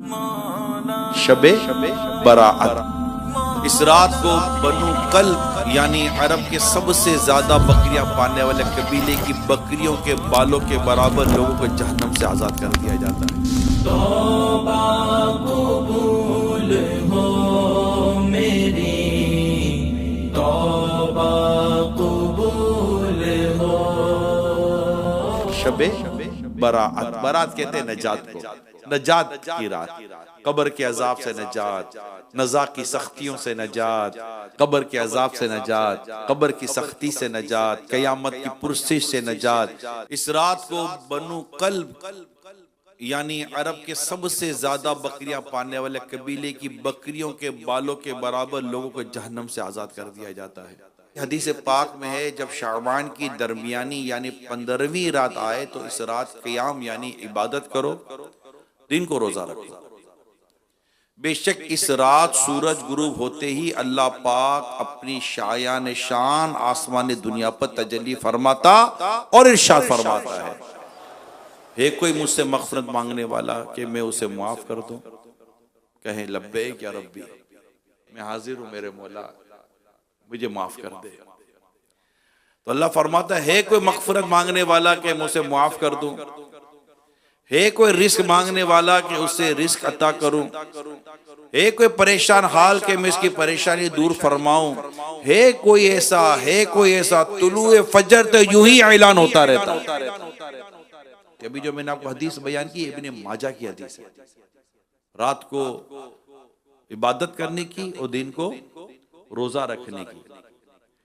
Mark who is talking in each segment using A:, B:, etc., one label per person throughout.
A: शबे बराअत। इस रात को बनु कल्ब यानी अरब के सबसे ज्यादा बकरियां पालने वाले कबीले की बकरियों के बालों के बराबर लोगों को जहन्नम से आजाद कर दिया जाता है।
B: तौबा कबूल हो मेरी, तौबा कबूल हो।
A: शबे बराअत, बरात कहते हैं नजात को, नजात की रात, कब्र के अजाब से नजात, नजा की सख्तियों से नजात, कब्र के अजाब से नजात, कब्र की सख्ती से नजात, कयामत की पुरसिश से नजात। इस रात को बनु कल्ब यानी अरब के सबसे ज्यादा बकरियां पालने वाले कबीले की बकरियों के बालों के बराबर लोगों को जहन्नम से आजाद कर दिया जाता है। हदीस पाक में है, जब शाबान की दरमियानी यानी 15वीं रात आए तो इस रात क़याम यानी इबादत करो, दिन को रोजा रखो। बेशक इस रात सूरज गुरूब होते ही अल्लाह पाक अपनी शायान शान आसमान दुनिया पर तजल्ली फरमाता और इरशाद फरमाता है कोई मुझसे मग़फ़िरत मांगने वाला कि मैं उसे मुआफ़ कर दूं? कहें लब्बैक या रब्बी, मैं हाजिर हूं मेरे मौला, मुझे माफ कर दे। तो अल्लाह फरमाता है कोई मग़फ़िरत मांगने वाला कि मैं उसे मुआफ़ कर दूं? है कोई रिस्क मांगने वाला कि उसे रिस्क अता करूं? है कोई परेशान हाल के मैं इसकी परेशानी दूर फरमाऊं? है कोई ऐसा तुलुए फजर तो यूं ही ऐलान होता रहता है। अभी जो मैंने आपको हदीस बयान की इब्ने माजा की हदीस है, रात को इबादत करने की और दिन को रोजा रखने की।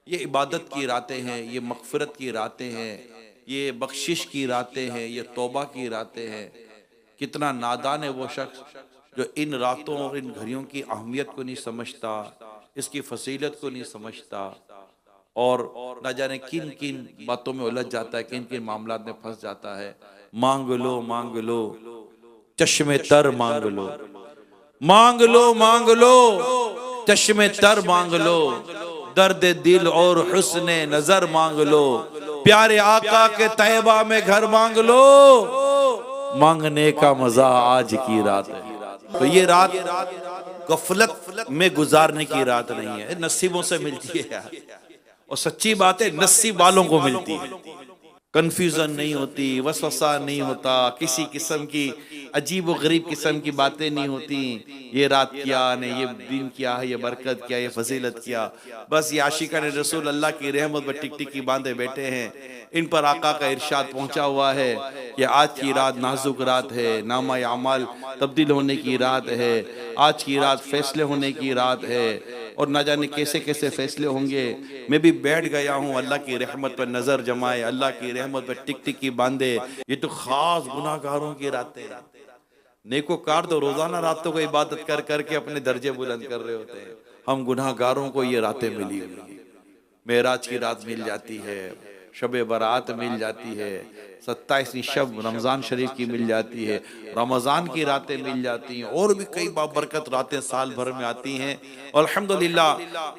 A: ये इबादत की रातें हैं, ये मग़फ़िरत की रातें हैं, ये बख्शिश की रातें हैं, ये तौबा की रातें हैं। कितना नादान है वो शख्स जो इन रातों और इन घड़ियों की अहमियत को नहीं समझता, इसकी फसीलत को नहीं समझता और न जाने किन किन बातों में उलझ जाता है, किन किन मामलात में फंस जाता है। मांग लो चश्मे तर मांग लो, मांग लो चश्मे तर मांग लो, दर्द दिल और हुस्ने नजर मांग लो, प्यारे आका के तैबा में घर मांग लो, मांगने का मजा आज की रात है। तो ये रात गफलत में गुजारने की रात नहीं है, नसीबों से मिलती है यार। और सच्ची बात है, नसीब वालों को मिलती है। कंफ्यूजन नहीं होती, वसवसा नहीं होता, किसी किस्म की अजीब व गरीब किस्म की बातें नहीं होती। ये रात क्या ने, ये दिन क्या है, ये बरकत क्या, ये फजीलत क्या। बस ये आशिका ने रसूल अल्लाह की रहमत पर टिक टिक की बांधे बैठे हैं। इन पर आका का इरशाद पहुंचा हुआ है कि आज की रात नाजुक रात है, नामा अमाल तब्दील होने की रात है, आज की रात फैसले होने की रात है और न जाने कैसे कैसे फैसले होंगे। मैं भी बैठ गया हूँ अल्लाह की रहमत पर नजर जमाए, अल्लाह की रहमत पर टिक टिक की बांधे। ये तो खास गुनाहगारों की रातें हैं। नेकोकार तो रोजाना रातों को इबादत कर करके अपने दर्जे बुलंद कर रहे होते हैं। हम गुनाहगारों को ये रातें मिली हुई, मेराज की रात मिल जाती है, शबे बरात मिल जाती है, 27वीं शब रमज़ान शरीफ की मिल जाती है, रमज़ान की रातें मिल जाती हैं और भी कई बाबरकत रातें साल भर में आती हैं। और अल्हम्दुलिल्लाह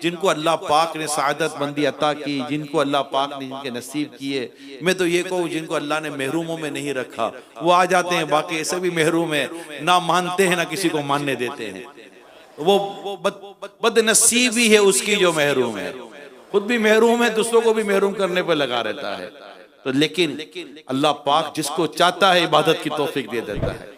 A: जिनको अल्लाह पाक ने सआदत मंदी अता की, जिनको अल्लाह पाक ने जिनके नसीब किए, मैं तो ये कहूँ जिनको अल्लाह ने महरूमों में नहीं रखा वो आ जाते हैं। बाकी ऐसे भी महरूम है, ना मानते हैं ना किसी को मानने देते हैं। वो बदनसीबी है उसकी जो महरूम है, खुद भी महरूम है, दूसरों को भी महरूम करने पर लगा रहता है। तो लेकिन अल्लाह पाक जिसको चाहता है इबादत की तौफीक दे देता है।